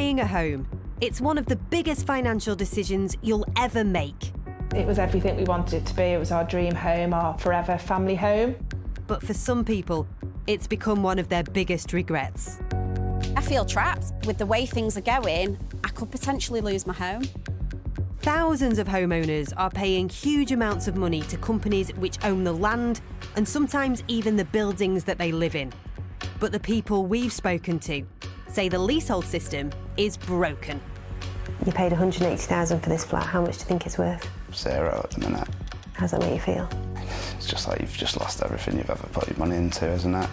Buying a home. It's one of the biggest financial decisions you'll ever make. It was everything we wanted it to be. It was our dream home, our forever family home. But for some people, it's become one of their biggest regrets. I feel trapped. With the way things are going, I could potentially lose my home. Thousands of homeowners are paying huge amounts of money to companies which own the land and sometimes even the buildings that they live in. But the people we've spoken to say the leasehold system is broken. You paid $180,000 for this flat. How much do you think it's worth? 0 at the minute. How does that make you feel? It's just like you've just lost everything you've ever put your money into, isn't it?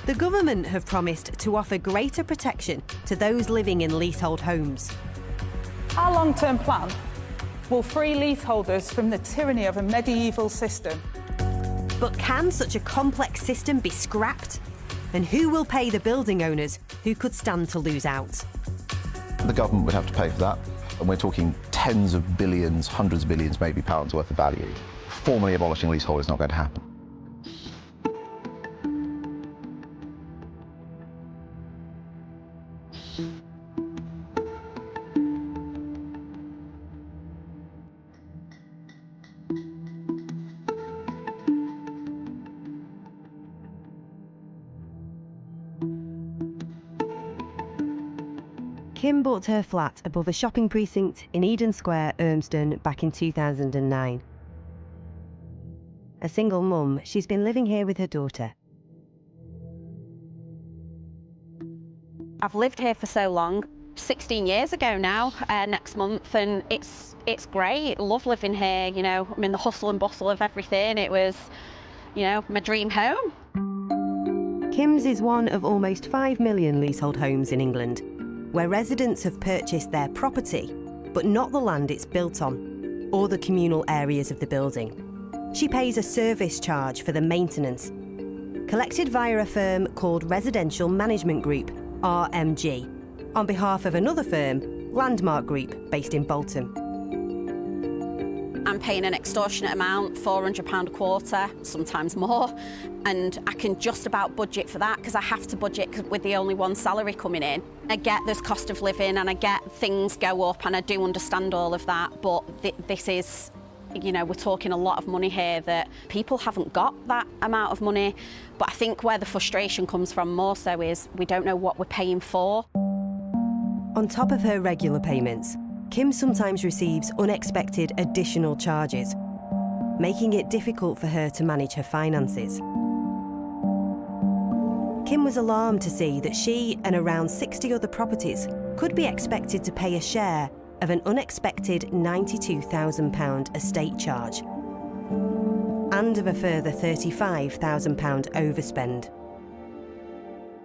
The government have promised to offer greater protection to those living in leasehold homes. Our long-term plan will free leaseholders from the tyranny of a medieval system. But can such a complex system be scrapped? And who will pay the building owners who could stand to lose out? The government would have to pay for that, and we're talking tens of billions, hundreds of billions, maybe pounds worth of value. Formally abolishing leasehold is not going to happen. Kim bought her flat above a shopping precinct in Eden Square, Urmston, back in 2009. A single mum, she's been living here with her daughter. I've lived here for so long, 16 years ago now, next month, and it's great. Love living here, you know. I'm in the hustle and bustle of everything. It was, you know, my dream home. Kim's is one of almost 5 million leasehold homes in England, where residents have purchased their property, but not the land it's built on, or the communal areas of the building. She pays a service charge for the maintenance, collected via a firm called Residential Management Group, RMG, on behalf of another firm, Landmark Group, based in Bolton. I'm paying an extortionate amount, £400 a quarter, sometimes more, and I can just about budget for that because I have to budget with the only one salary coming in. I get there's cost of living and I get things go up, and I do understand all of that, but this is, you know, we're talking a lot of money here that people haven't got that amount of money. But I think where the frustration comes from more so is we don't know what we're paying for. On top of her regular payments, Kim sometimes receives unexpected additional charges, making it difficult for her to manage her finances. Kim was alarmed to see that she and around 60 other properties could be expected to pay a share of an unexpected £92,000 estate charge and of a further £35,000 overspend.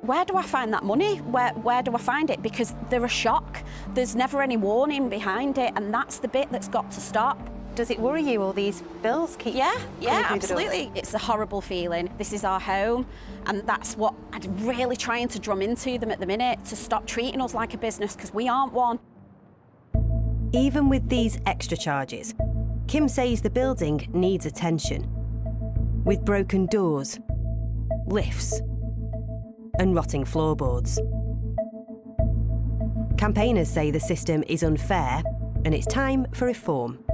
Where do I find that money? Where do I find it? Because they're a shock. There's never any warning behind it, and that's the bit that's got to stop. Does it worry you, all these bills keep Yeah, coming through the door? absolutely. It's a horrible feeling. This is our home, and that's what I'm really trying to drum into them at the minute, to stop treating us like a business, because we aren't one. Even with these extra charges, Kim says the building needs attention. With broken doors, lifts, and rotting floorboards. Campaigners say the system is unfair and it's time for reform.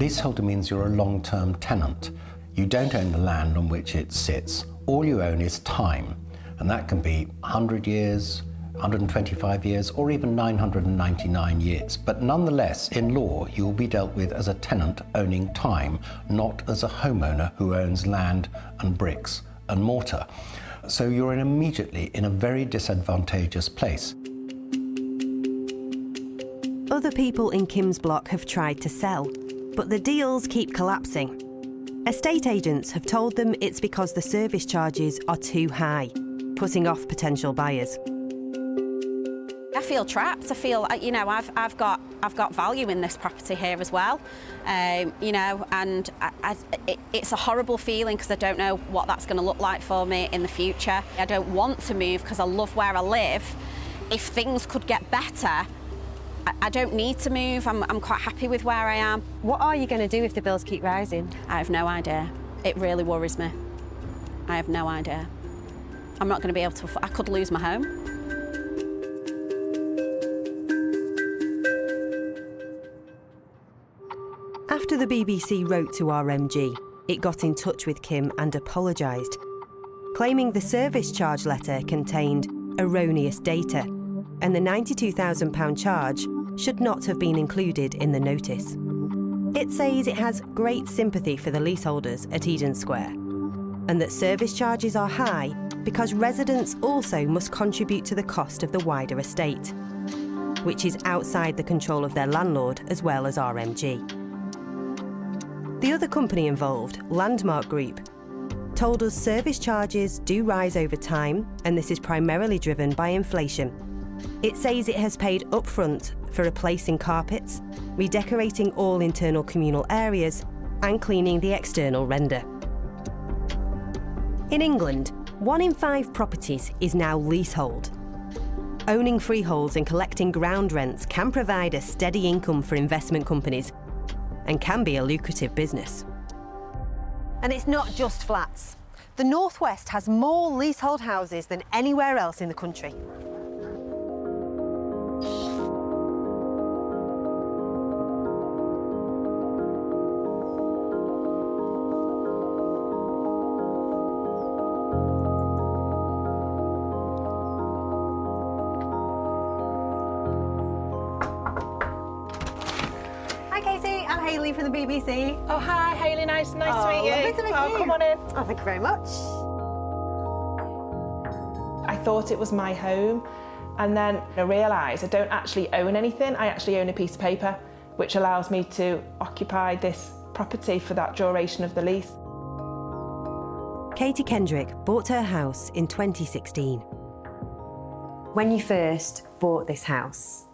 Leaseholder means you're a long-term tenant. You don't own the land on which it sits. All you own is time, and that can be 100 years, 125 years, or even 999 years. But nonetheless, in law, you will be dealt with as a tenant owning time, not as a homeowner who owns land and bricks and mortar. So you're immediately in a very disadvantageous place. Other people in Kim's block have tried to sell, but the deals keep collapsing. Estate agents have told them it's because the service charges are too high, putting off potential buyers. I feel trapped. I feel, you know, I've got value in this property here as well, you know, and it's a horrible feeling because I don't know what that's going to look like for me in the future. I don't want to move because I love where I live. If things could get better, I don't need to move. I'm quite happy with where I am. What are you going to do if the bills keep rising? I have no idea. It really worries me. I have no idea. I'm not going to be able to, I could lose my home. the BBC wrote to RMG, it got in touch with Kim and apologised, claiming the service charge letter contained erroneous data and the £92,000 charge should not have been included in the notice. It says it has great sympathy for the leaseholders at Eden Square and that service charges are high because residents also must contribute to the cost of the wider estate, which is outside the control of their landlord as well as RMG. The other company involved, Landmark Group, told us service charges do rise over time, and this is primarily driven by inflation. It says it has paid upfront for replacing carpets, redecorating all internal communal areas, and cleaning the external render. In England, 1 in 5 properties is now leasehold. Owning freeholds and collecting ground rents can provide a steady income for investment companies and can be a lucrative business. And it's not just flats. The North West has more leasehold houses than anywhere else in the country. Hi Katie, I'm Hayley from the BBC. Oh, hi, Hayley. Nice to meet you. Lovely to meet you. Come on in. Oh, thank you very much. I thought it was my home, and then I realised I don't actually own anything. I actually own a piece of paper, which allows me to occupy this property for that duration of the lease. Katie Kendrick bought her house in 2016. When you first bought this house,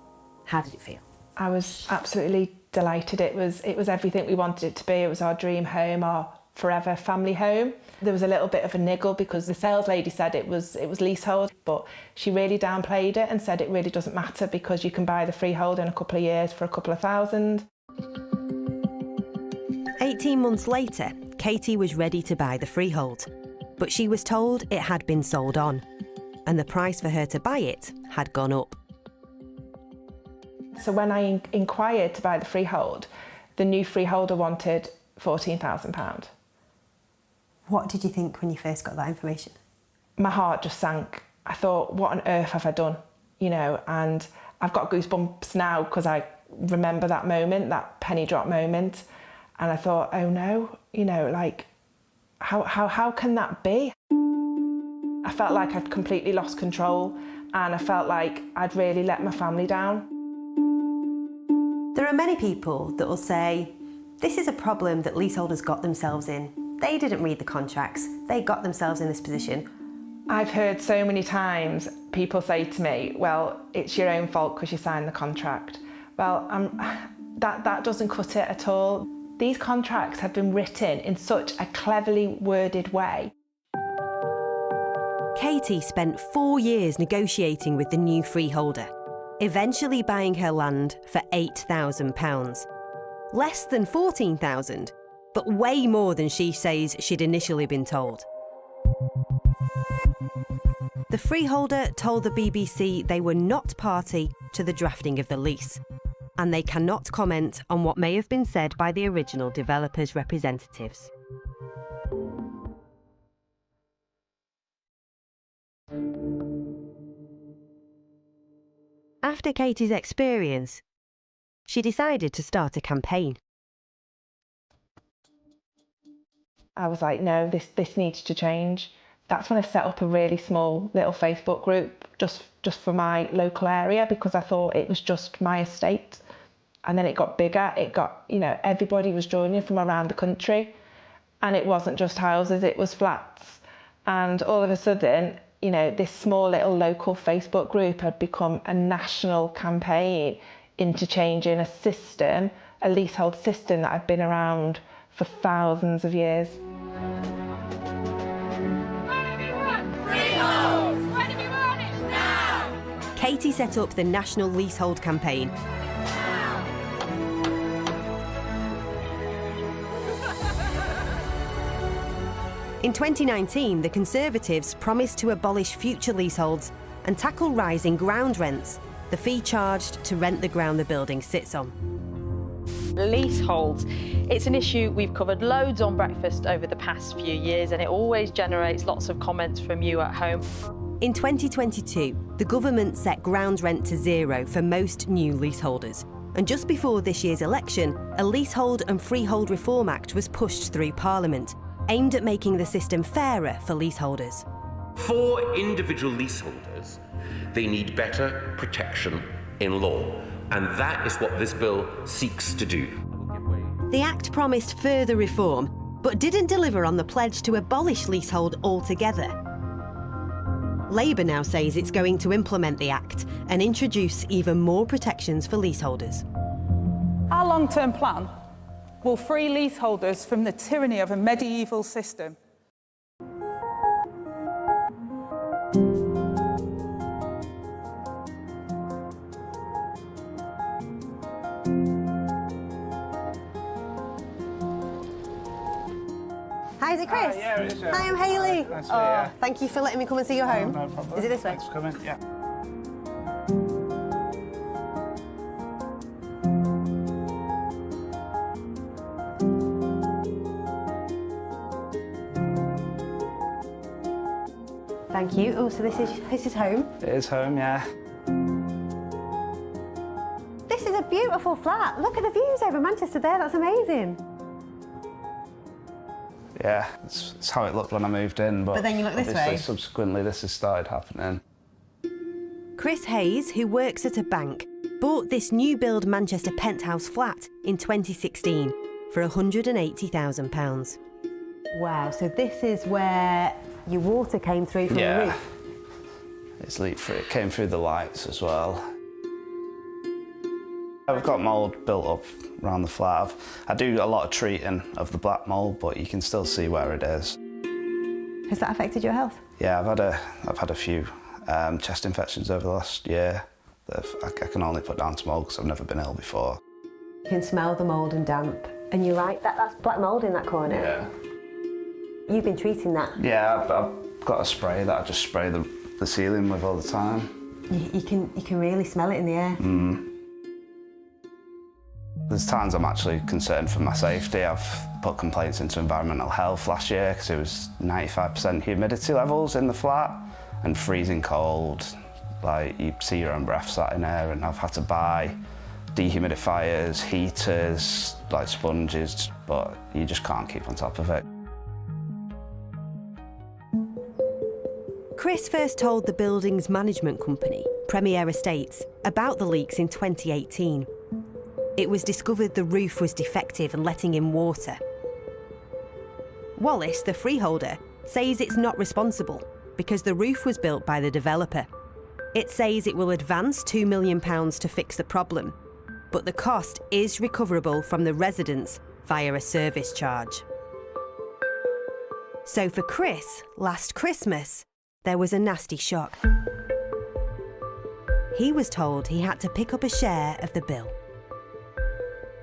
how did it feel? I was absolutely delighted. It was everything we wanted it to be. It was our dream home, our forever family home. There was a little bit of a niggle because the sales lady said it was leasehold, but she really downplayed it and said it really doesn't matter because you can buy the freehold in a couple of years for a couple of thousand. 18 months later, Katie was ready to buy the freehold, but she was told it had been sold on, and the price for her to buy it had gone up. So when I inquired to buy the freehold, the new freeholder wanted £14,000. What did you think when you first got that information? My heart just sank. I thought, what on earth have I done? You know, and I've got goosebumps now because I remember that moment, that penny drop moment. And I thought, oh no, you know, like, how can that be? I felt like I'd completely lost control and I felt like I'd really let my family down. There are many people that will say, this is a problem that leaseholders got themselves in. They didn't read the contracts. They got themselves in this position. I've heard so many times people say to me, well, it's your own fault because you signed the contract. Well, that doesn't cut it at all. These contracts have been written in such a cleverly worded way. Katie spent 4 years negotiating with the new freeholder, eventually buying her land for £8,000. Less than £14,000, but way more than she says she'd initially been told. The freeholder told the BBC they were not party to the drafting of the lease, and they cannot comment on what may have been said by the original developer's representatives. After Katie's experience, she decided to start a campaign. I was like, no, this needs to change. That's when I set up a really small little Facebook group just for my local area because I thought it was just my estate. And then it got bigger. It got, you know, everybody was joining from around the country. And it wasn't just houses, it was flats. And all of a sudden, you know, this small little local Facebook group had become a national campaign into changing a system, a leasehold system that had been around for thousands of years. Katie set up the National Leasehold Campaign. In 2019, the Conservatives promised to abolish future leaseholds and tackle rising ground rents, the fee charged to rent the ground the building sits on. Leaseholds. It's an issue we've covered loads on Breakfast over the past few years, and it always generates lots of comments from you at home. In 2022, the government set ground rent to zero for most new leaseholders. And just before this year's election, a Leasehold and Freehold Reform Act was pushed through Parliament, aimed at making the system fairer for leaseholders. For individual leaseholders, they need better protection in law, and that is what this bill seeks to do. The Act promised further reform, but didn't deliver on the pledge to abolish leasehold altogether. Labour now says it's going to implement the Act and introduce even more protections for leaseholders. Our long-term plan will free leaseholders from the tyranny of a medieval system. Hi, is it Chris? Yeah, it is. Hi, I'm Hayley. Nice to meet you. Thank you for letting me come and see your home. No problem. Is it this way? Thanks for coming. Yeah. Thank you. Oh, so this is home. It is home, yeah. This is a beautiful flat. Look at the views over Manchester there. That's amazing. Yeah, it's how it looked when I moved in, but then you look this obviously way. subsequently this has started happening. Chris Hayes, who works at a bank, bought this new build Manchester penthouse flat in 2016 for £180,000. Wow, so this is where your water came through from the roof? It's leaked through. It came through the lights as well. I've got mould built up around the flat. I do a lot of treating of the black mould, but you can still see where it is. Has that affected your health? Yeah, I've had a few chest infections over the last year that I can only put down to mould because I've never been ill before. You can smell the mould and damp. And you're right, that's black mould in that corner. Yeah. You've been treating that? Yeah, I've got a spray that I just spray the ceiling with all the time. You can really smell it in the air. There's times I'm actually concerned for my safety. I've put complaints into environmental health last year because it was 95% humidity levels in the flat and freezing cold. Like, you see your own breath sat in there, and I've had to buy dehumidifiers, heaters, like sponges, but you just can't keep on top of it. Chris first told the building's management company, Premier Estates, about the leaks in 2018. It was discovered the roof was defective and letting in water. Wallace, the freeholder, says it's not responsible because the roof was built by the developer. It says it will advance £2 million to fix the problem, but the cost is recoverable from the residents via a service charge. So for Chris, last Christmas, there was a nasty shock. He was told he had to pick up a share of the bill.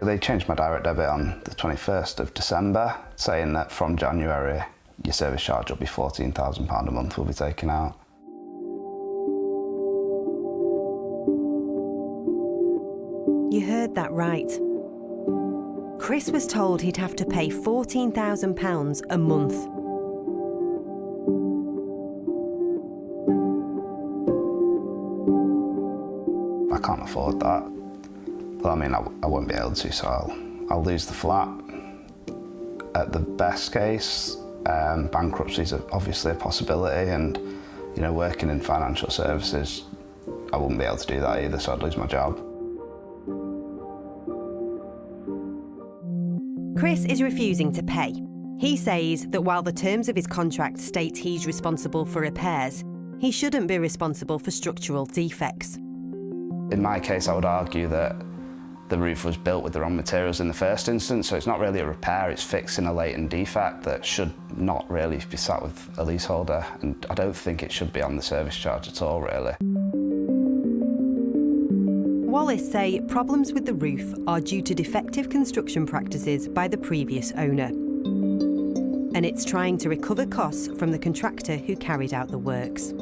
They changed my direct debit on the 21st of December, saying that from January, your service charge will be £14,000 a month will be taken out. You heard that right. Chris was told he'd have to pay £14,000 a month. I can't afford that. Well, I mean, I won't be able to, so I'll lose the flat. At the best case, bankruptcy is obviously a possibility, and you know, working in financial services, I wouldn't be able to do that either, so I'd lose my job. Chris is refusing to pay. He says that while the terms of his contract state he's responsible for repairs, he shouldn't be responsible for structural defects. In my case, I would argue that the roof was built with the wrong materials in the first instance, so it's not really a repair, it's fixing a latent defect that should not really be sat with a leaseholder, and I don't think it should be on the service charge at all, really. Wallace say problems with the roof are due to defective construction practices by the previous owner. And it's trying to recover costs from the contractor who carried out the works.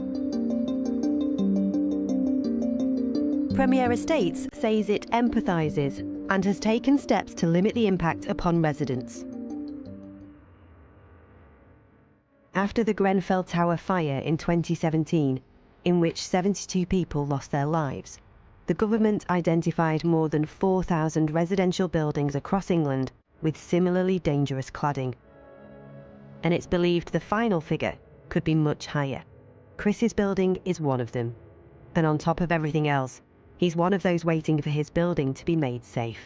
Premier Estates says it empathises, and has taken steps to limit the impact upon residents. After the Grenfell Tower fire in 2017, in which 72 people lost their lives, the government identified more than 4,000 residential buildings across England with similarly dangerous cladding. And it's believed the final figure could be much higher. Chris's building is one of them. And on top of everything else, he's one of those waiting for his building to be made safe.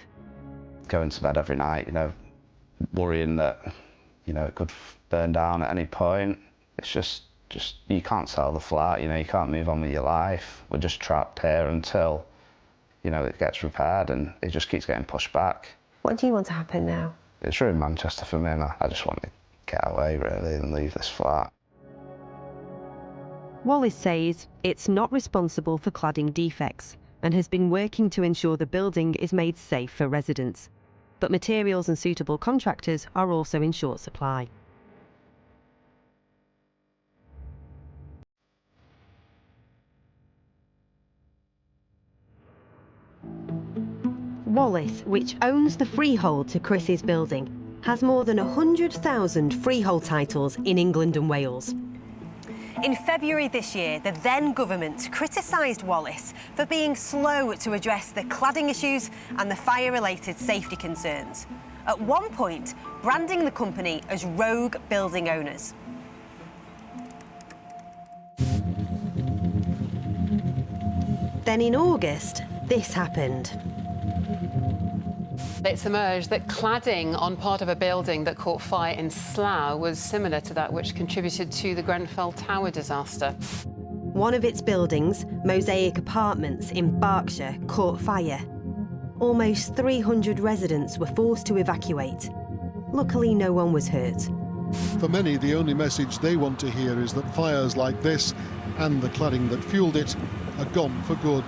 Going to bed every night, worrying that, it could burn down at any point. It's just you can't sell the flat, you can't move on with your life. We're just trapped here until, it gets repaired, and it just keeps getting pushed back. What do you want to happen now? It's ruined Manchester for me, and I just want to get away, really, and leave this flat. Wallace says it's not responsible for cladding defects and has been working to ensure the building is made safe for residents. But materials and suitable contractors are also in short supply. Wallace, which owns the freehold to Chris's building, has more than 100,000 freehold titles in England and Wales. In February this year, the then government criticised Wallace for being slow to address the cladding issues and the fire-related safety concerns. At one point, branding the company as rogue building owners. Then in August, this happened. It's emerged that cladding on part of a building that caught fire in Slough was similar to that which contributed to the Grenfell Tower disaster. One of its buildings, Mosaic Apartments in Berkshire, caught fire. Almost 300 residents were forced to evacuate. Luckily, no one was hurt. For many, the only message they want to hear is that fires like this and the cladding that fueled it are gone for good.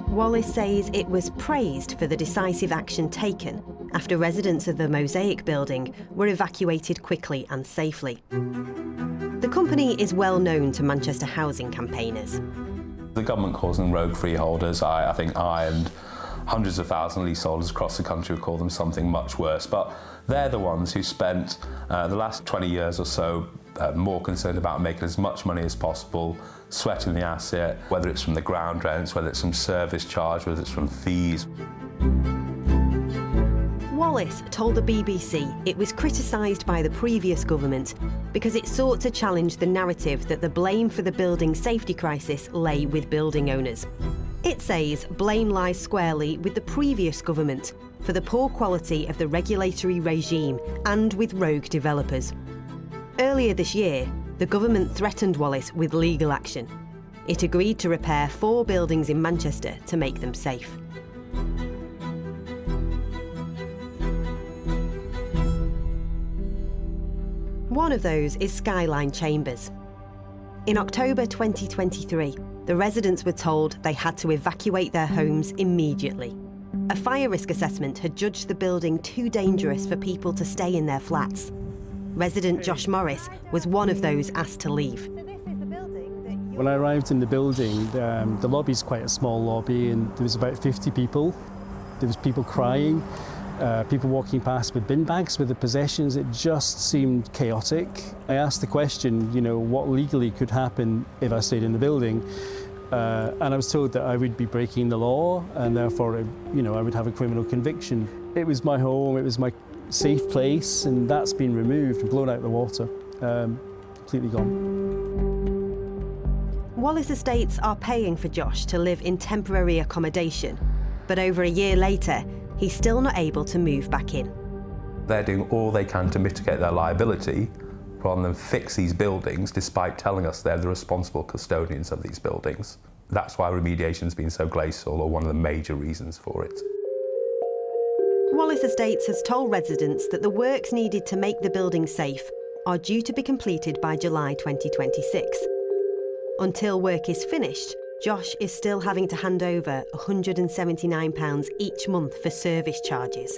Wallace says it was praised for the decisive action taken after residents of the Mosaic building were evacuated quickly and safely. The company is well known to Manchester housing campaigners. The government calls them rogue freeholders. I think I and hundreds of thousands of leaseholders across the country would call them something much worse. But they're the ones who spent the last 20 years or so more concerned about making as much money as possible, sweating the asset, whether it's from the ground rents, whether it's from service charge, whether it's from fees. Wallace told the BBC it was criticised by the previous government because it sought to challenge the narrative that the blame for the building safety crisis lay with building owners. It says blame lies squarely with the previous government for the poor quality of the regulatory regime and with rogue developers. Earlier this year, the government threatened Wallace with legal action. It agreed to repair 4 buildings in Manchester to make them safe. One of those is Skyline Chambers. In October 2023, the residents were told they had to evacuate their homes immediately. A fire risk assessment had judged the building too dangerous for people to stay in their flats. Resident Josh Morris was one of those asked to leave. When I arrived in the building, the lobby's quite a small lobby, and there was about 50 people. There was people crying, people walking past with bin bags with their possessions. It just seemed chaotic. I asked the question, what legally could happen if I stayed in the building? And I was told that I would be breaking the law, and therefore, I would have a criminal conviction. It was my home, it was my safe place, and that's been removed and blown out of the water, completely gone. Wallace Estates are paying for Josh to live in temporary accommodation, but over a year later, he's still not able to move back in. They're doing all they can to mitigate their liability rather than fix these buildings, despite telling us they're the responsible custodians of these buildings. That's why remediation's been so glacial, or one of the major reasons for it. Wallace Estates has told residents that the works needed to make the building safe are due to be completed by July 2026. Until work is finished, Josh is still having to hand over £179 each month for service charges,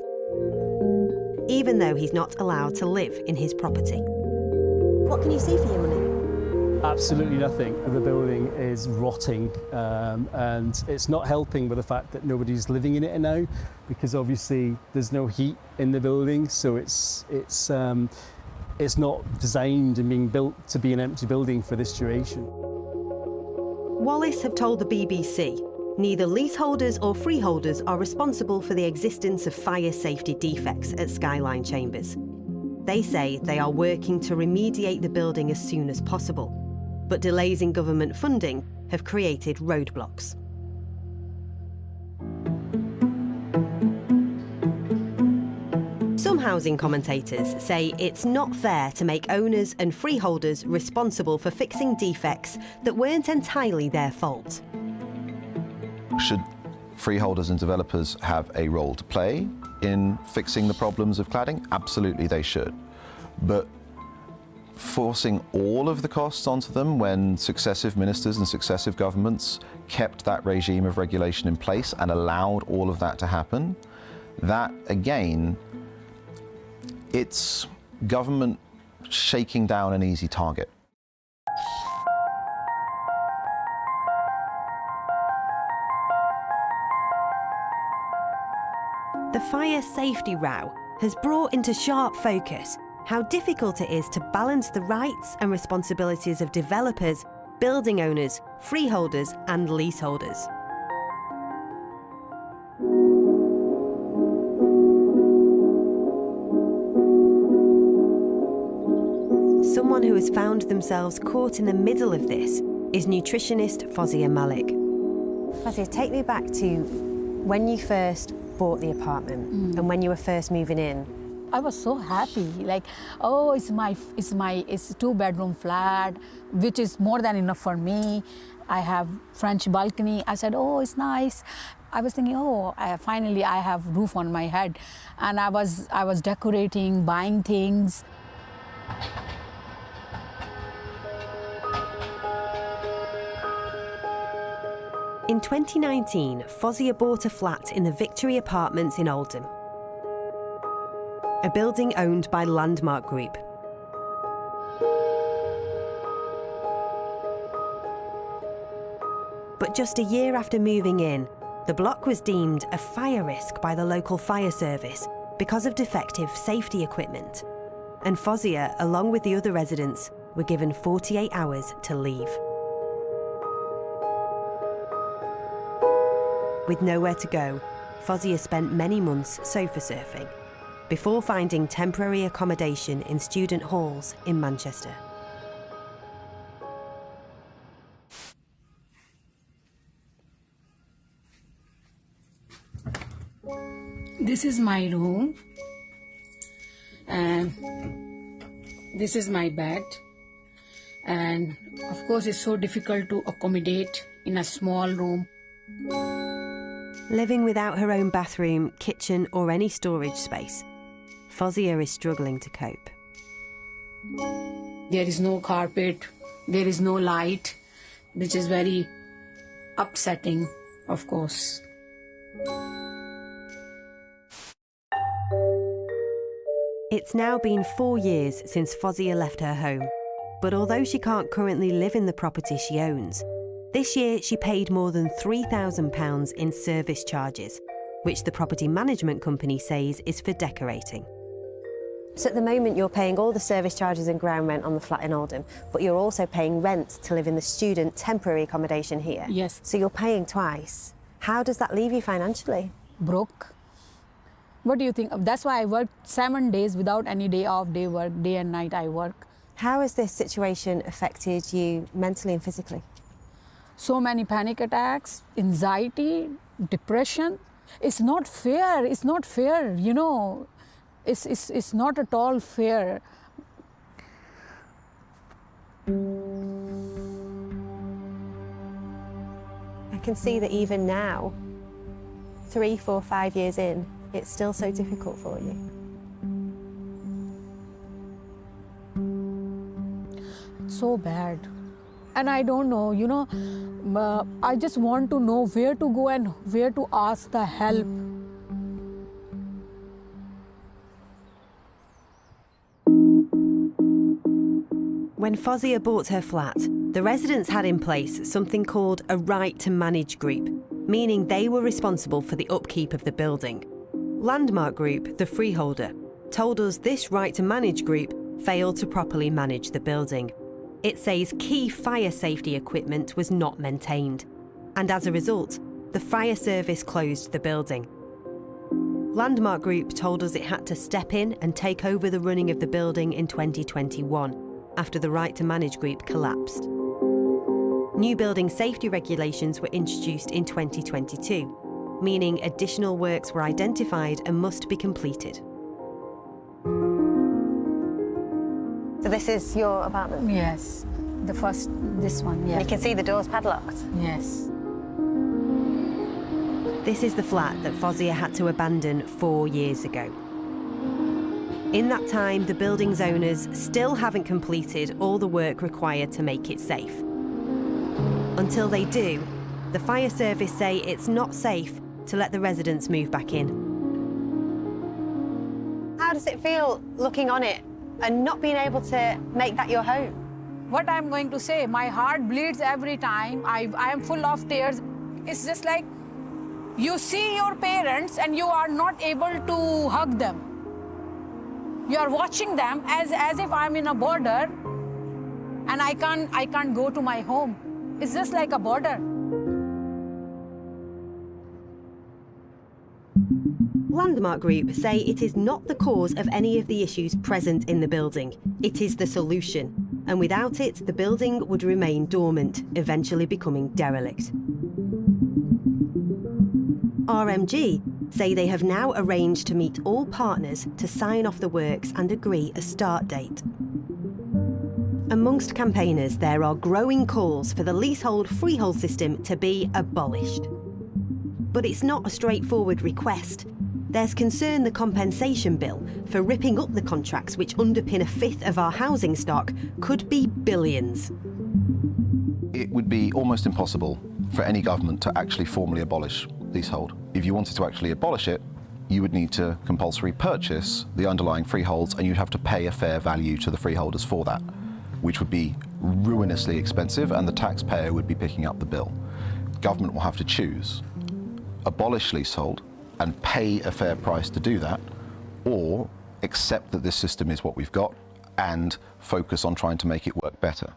even though he's not allowed to live in his property. What can you see for your money? Absolutely nothing. The building is rotting, and it's not helping with the fact that nobody's living in it now, because obviously there's no heat in the building, so it's not designed and being built to be an empty building for this duration. Wallace have told the BBC neither leaseholders or freeholders are responsible for the existence of fire safety defects at Skyline Chambers. They say they are working to remediate the building as soon as possible, but delays in government funding have created roadblocks. Some housing commentators say it's not fair to make owners and freeholders responsible for fixing defects that weren't entirely their fault. Should freeholders and developers have a role to play in fixing the problems of cladding? Absolutely they should. But forcing all of the costs onto them when successive ministers and successive governments kept that regime of regulation in place and allowed all of that to happen, that again, it's government shaking down an easy target. The fire safety row has brought into sharp focus how difficult it is to balance the rights and responsibilities of developers, building owners, freeholders and leaseholders. Someone who has found themselves caught in the middle of this is nutritionist Fozia Malik. Fozia, take me back to when you first bought the apartment and when you were first moving in. I was so happy, like, oh, it's a two-bedroom flat, which is more than enough for me. I have French balcony. I said, oh, it's nice. I was thinking, oh, finally I have roof on my head. And I was decorating, buying things. In 2019, Fozia bought a flat in the Victory Apartments in Oldham, a building owned by Landmark Group. But just a year after moving in, the block was deemed a fire risk by the local fire service because of defective safety equipment. And Fozia, along with the other residents, were given 48 hours to leave. With nowhere to go, Fozia spent many months sofa surfing before finding temporary accommodation in student halls in Manchester. This is my room, and this is my bed. And of course, it's so difficult to accommodate in a small room. Living without her own bathroom, kitchen, or any storage space, Fozia is struggling to cope. There is no carpet, there is no light, which is very upsetting, of course. It's now been 4 years since Fozia left her home, but although she can't currently live in the property she owns, this year she paid more than £3,000 in service charges, which the property management company says is for decorating. So at the moment you're paying all the service charges and ground rent on the flat in Oldham, but you're also paying rent to live in the student temporary accommodation here. Yes. So you're paying twice. How does that leave you financially? Broke. What do you think? That's why I worked 7 days without any day off, day work, day and night I work. How has this situation affected you mentally and physically? So many panic attacks, anxiety, depression. It's not fair, it's not fair, you know. It's not at all fair. I can see that even now, 3, 4, 5 years in, it's still so difficult for you. It's so bad. And I don't know, you know, I just want to know where to go and where to ask the help. When Fozia bought her flat, the residents had in place something called a right to manage group, meaning they were responsible for the upkeep of the building. Landmark Group, the freeholder, told us this right to manage group failed to properly manage the building. It says key fire safety equipment was not maintained, and as a result, the fire service closed the building. Landmark Group told us it had to step in and take over the running of the building in 2021, after the right to manage group collapsed. New building safety regulations were introduced in 2022, meaning additional works were identified and must be completed. So this is your apartment? Yes, this one, yeah. And you can see the doors padlocked? Yes. This is the flat that Fozia had to abandon 4 years ago. In that time, the building's owners still haven't completed all the work required to make it safe. Until they do, the fire service say it's not safe to let the residents move back in. How does it feel looking on it and not being able to make that your home? What I'm going to say, my heart bleeds every time. I am full of tears. It's just like you see your parents and you are not able to hug them. You are watching them as if I'm in a border and I can't go to my home. It's just like a border. Landmark Group say it is not the cause of any of the issues present in the building. It is the solution, and without it, the building would remain dormant, eventually becoming derelict. RMG say they have now arranged to meet all partners to sign off the works and agree a start date. Amongst campaigners, there are growing calls for the leasehold-freehold system to be abolished. But it's not a straightforward request. There's concern the compensation bill for ripping up the contracts which underpin a fifth of our housing stock could be billions. It would be almost impossible for any government to actually formally abolish leasehold. If you wanted to actually abolish it, you would need to compulsory purchase the underlying freeholds, and you'd have to pay a fair value to the freeholders for that, which would be ruinously expensive, and the taxpayer would be picking up the bill. Government will have to choose: abolish leasehold and pay a fair price to do that, or accept that this system is what we've got and focus on trying to make it work better.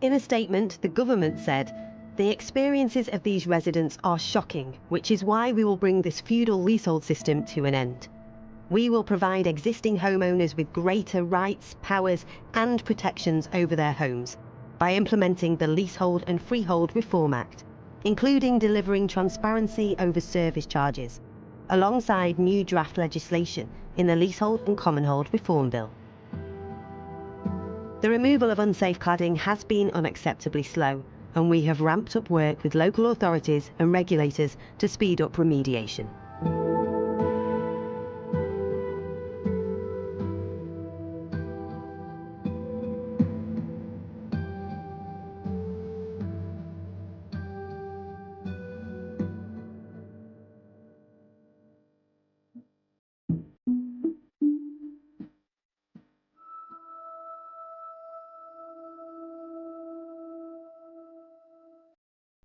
In a statement, the government said, "The experiences of these residents are shocking, which is why we will bring this feudal leasehold system to an end. We will provide existing homeowners with greater rights, powers and protections over their homes by implementing the Leasehold and Freehold Reform Act, including delivering transparency over service charges, alongside new draft legislation in the Leasehold and Commonhold Reform Bill." The removal of unsafe cladding has been unacceptably slow, and we have ramped up work with local authorities and regulators to speed up remediation.